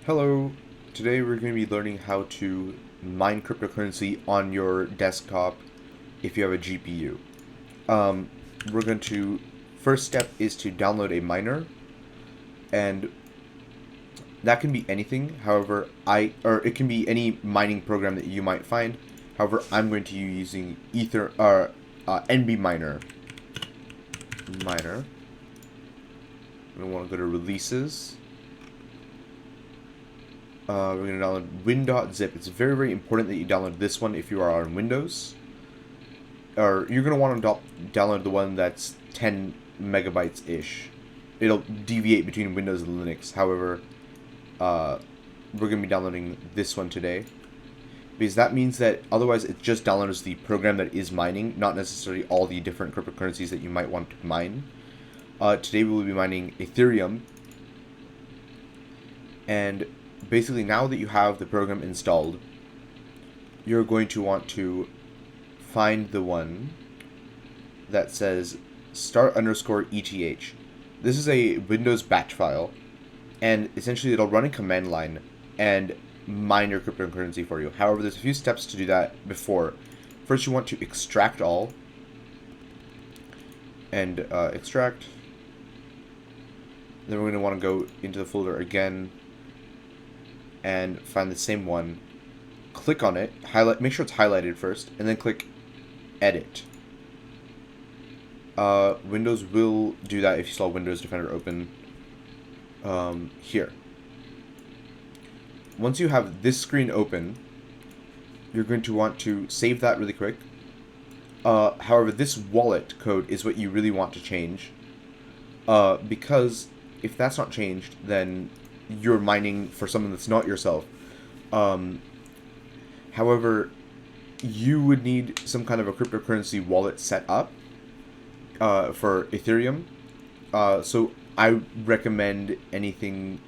Hello, today we're going to be learning how to mine cryptocurrency on your desktop if you have a GPU. Um, we're going to, first step is to download a miner, and that can be anything. However, or it can be any mining program that you might find. However, I'm going to be using NB Miner. We want to go to releases. We're going to download win.zip. It's very, very important that you download this one if you are on Windows. Or you're going to want to download the one that's 10 megabytes-ish. It'll deviate between Windows and Linux. However, we're going to be downloading this one today. Because that means that otherwise it just downloads the program that is mining, not necessarily all the different cryptocurrencies that you might want to mine. Today we will be mining Ethereum. And basically, now that you have the program installed, you're going to want to find the one that says start_ETH. This is a Windows batch file, and essentially it'll run a command line and mine your cryptocurrency for you. However, there's a few steps to do that before. First, you want to extract all, and extract. Then we're going to want to go into the folder again and find the same one. Click on it, make sure it's highlighted first, and then click edit. Windows will do that if you saw Windows Defender open here. Once you have this screen open, you're going to want to save that really quick. However, this wallet code is what you really want to change, because if that's not changed, then you're mining for something that's not yourself. However, you would need some kind of a cryptocurrency wallet set up for Ethereum. So I recommend anything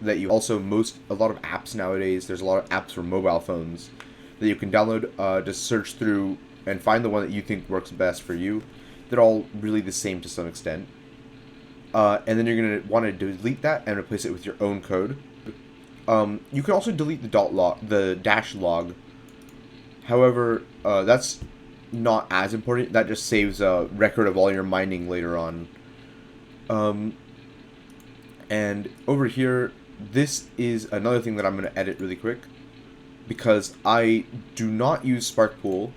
that you also a lot of apps nowadays. There's a lot of apps for mobile phones that you can download. Just search through and find the one that you think works best for you. They're all really the same to some extent. And then you're going to want to delete that and replace it with your own code. You can also delete the dash log. However, that's not as important. That just saves a record of all your mining later on. And over here, this is another thing that I'm going to edit really quick, because I do not use Spark Pool.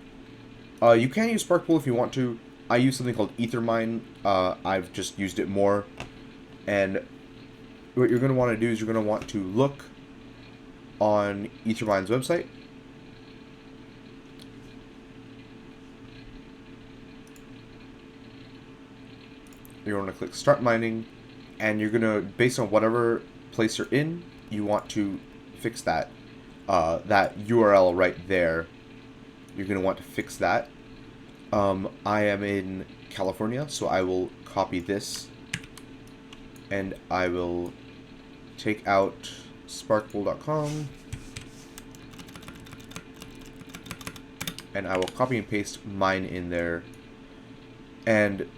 You can use Spark Pool if you want to. I use something called Ethermine. I've just used it more. And what you're going to want to do is you're going to want to look on Ethermine's website. You're going to click Start Mining. And you're going to, based on whatever place you're in, you want to fix that. That URL right there. You're going to want to fix that. I am in California, so I will copy this, and I will take out sparkpool.com, and I will copy and paste mine in there. And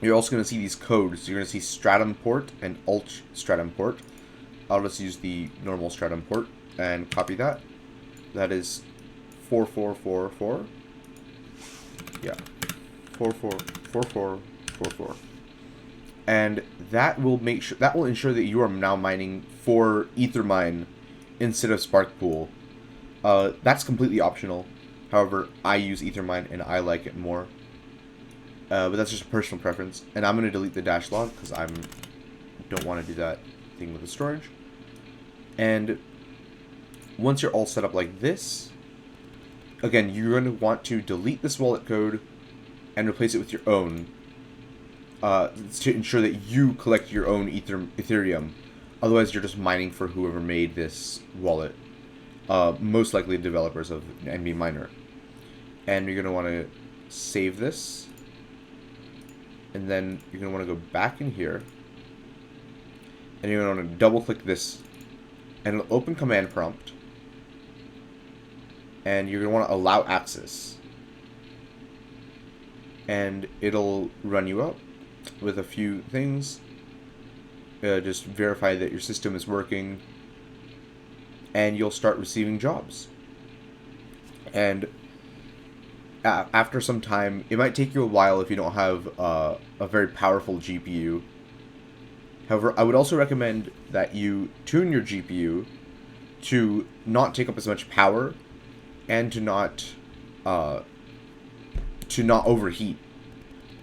you're also going to see these codes. You're going to see Stratum port and Alt Stratum port. I'll just use the normal Stratum port and copy that. That is 4444. Yeah, 444444, and that will ensure that you are now mining for Ethermine instead of Spark Pool. That's completely optional. However, I use Ethermine and I like it more. But that's just a personal preference. And I'm gonna delete the dash log because I don't want to do that thing with the storage. And once you're all set up like this, again, you're going to want to delete this wallet code and replace it with your own, to ensure that you collect your own Ethereum. Otherwise, you're just mining for whoever made this wallet. Most likely developers of NB Miner. And you're going to want to save this. And then you're going to want to go back in here. And you're going to want to double click this. And it'll open command prompt. And you're going to want to allow access. And it'll run you up with a few things. Just verify that your system is working. and you'll start receiving jobs. And after some time, it might take you a while if you don't have a very powerful GPU. However, I would also recommend that you tune your GPU to not take up as much power and to not overheat,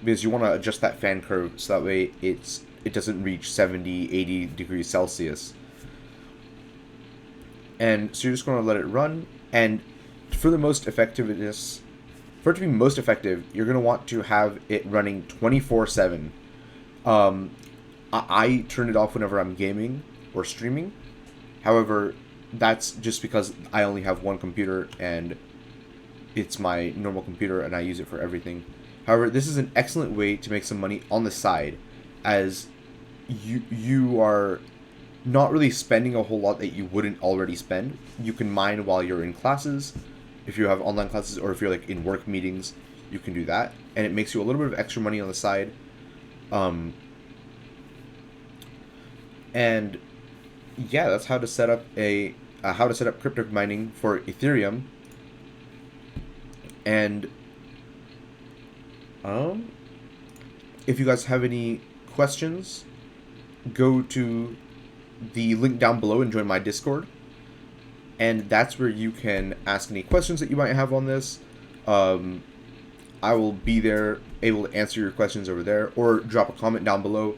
because you want to adjust that fan curve so that way it doesn't reach 70, 80 degrees Celsius. And so you're just going to let it run, and for the most effectiveness, for it to be most effective, you're going to want to have it running 24/7. I turn it off whenever I'm gaming or streaming. However, that's just because I only have one computer and it's my normal computer and I use it for everything. However, this is an excellent way to make some money on the side, as you are not really spending a whole lot that you wouldn't already spend. You can mine while you're in classes, if you have online classes, or if you're like in work meetings, you can do that, and it makes you a little bit of extra money on the side. And yeah, that's how to set up crypto mining for Ethereum. And if you guys have any questions, go to the link down below and join my Discord. And that's where you can ask any questions that you might have on this. I will be there able to answer your questions over there, or drop a comment down below